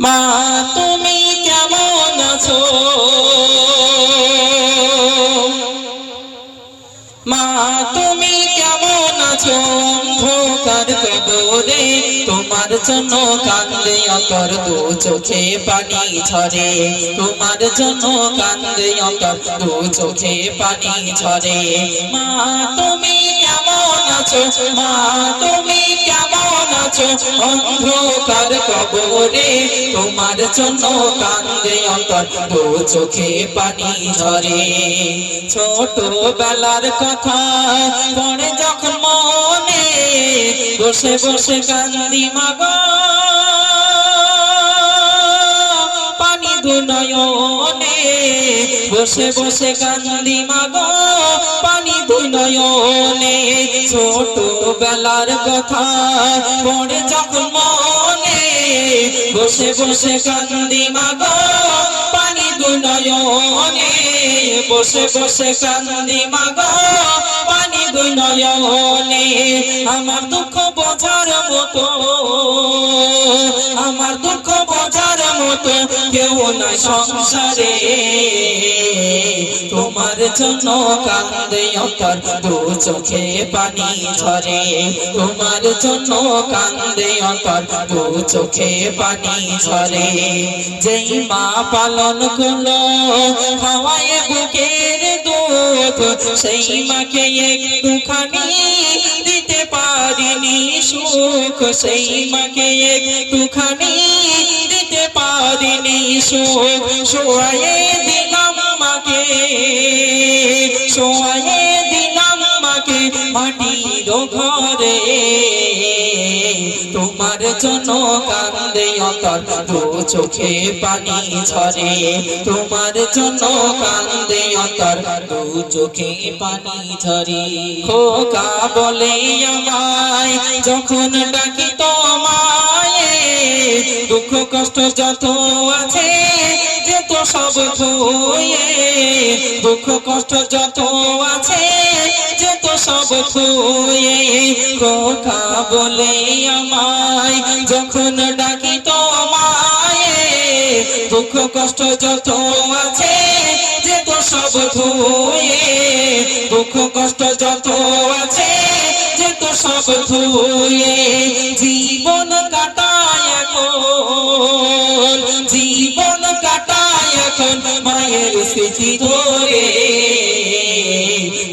মা তুমি কেমন আছো, মা তুমি কেমন আছো, অন্ধকার কবরে তোমার জন্য কান্দে অন্তর, দু চোখে পানি ঝরে, তোমার জন্য কান্দে অন্তর, দু চোখে পানি ঝরে। মা তুমি কেমন আছো, মা তুমি কেমন আছো, অন্ধকার কবরে তোমার জন্য কান্দে অন্তর, দু চোখে পানি ঝরে। ছোট বেলার কথা পড়ে যখন মনে, বসে বসে কান্দি মাগো, পানি দু নয়নে, বসে বসে কান্দি মাগো, পানি দু নয়নে। ছোট বেলার কথা পড়ে যখন মনে, বসে বসে কান্দি মাগো, পানি দু নয়নে, বসে বসে কান্দি মাগো, পানি দু নয়নে। আমার দুঃখ বোঝার মতো, আমার দুঃখ বোঝার মতো কেউ নাই সংসারে, তোমার জন্য কান্দে অন্তর, দু চোখে পানি ঝরে, তোমার জন্য কান্দে অন্তর, দু চোখে পানি ঝরে। যেই মা পালন করলো খাওয়ায় বুকের দুধ, সেই মাকে একটুখানি দিতে পারিনি সুখ, সেই মাকে একটুখানি দিতে পারিনি সুখ। শোয়ায়ে দিলাম মাকে, শোয়ায়ে দিলাম মাকে মাটির ঘরে, তোমার জন্য কান্দে অন্তর, দু চোখে পানি ঝরে, তোমার জন্য কান্দে অন্তর, দু চোখে পানি ঝরে। খোকা বলে আমায় যখন ডাকি তোমায়, দুঃখ কষ্ট যত আছে যেত সব থুয়ে, দুঃখ কষ্ট যত আছে যেত সব থুয়ে। খোকা বলে আমায় যখন ডাকি তোমায়, দুঃখ কষ্ট যত আছে যেত সব থুয়ে, দুঃখ কষ্ট যত আছে যেত সব থুয়ে। জীবন কাটায় এখন, জীবন কাটায় এখন মায়ের স্মৃতি ধরে,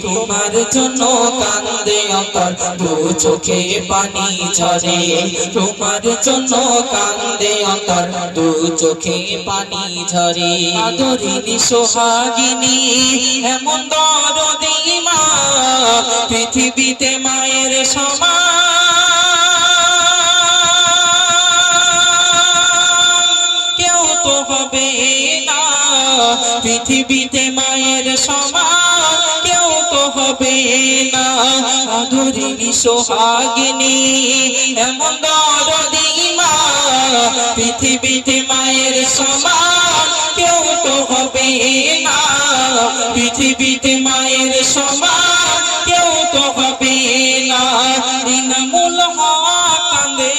তোমার জন্য কান্দে অন্তর, দু চোখে পানি ঝরে, তোমার জন্য কান্দে অন্তর, দু চোখে পানি ঝরে। আদরিনী সোহাগিনী এমন দরদি মা, পৃথিবীতে মায়ের সমান কেউ তো হবে না, পৃথিবীতে মায়ের সমান কেউ তো হবে না। আদরিনী সোহাগিনী এমন দরদি মা, পৃথিবীতে মায়ের সমান কেউ তো হবে না, পৃথিবীতে মায়ের সমান কেউ তো হবে না। ইনামুল হক কান্দে,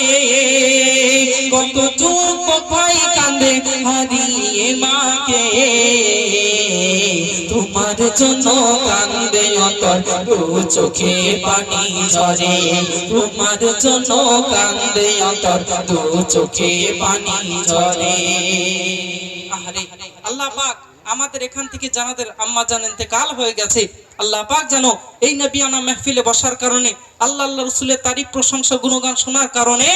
কত যুগ ভাই কান্দে হারিয়ে মাকে, তোমার জন্য কান্দে অন্তর, দু চোখে পানি ঝরে, তোমার জন্য কান্দে অন্তর, দু চোখে পানি ঝরে। আহারে আল্লাহ পাক আমাদের এখান থেকে যাদের আম্মা জান ইন্তেকাল হয়ে গেছে, আল্লাহ পাক যেন এই নবিয়ানা মাহফিলে বসার কারণে, আল্লাহ আল্লাহ রাসূলের তারিফ প্রশংসা গুণগান শোনার কারণে,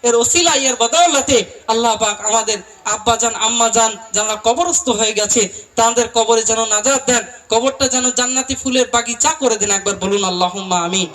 এর ওসিলায় এর বদৌলতে আল্লাহ পাক আমাদের আব্বা জান আম্মা জান যারা কবরস্থ হয়ে গেছে তাদের কবরে যেন নাজাত দেন, কবরটা যেন জান্নাতি ফুলের বাগিচা করে দেন। একবার বলুন আল্লাহুম্মা আমিন।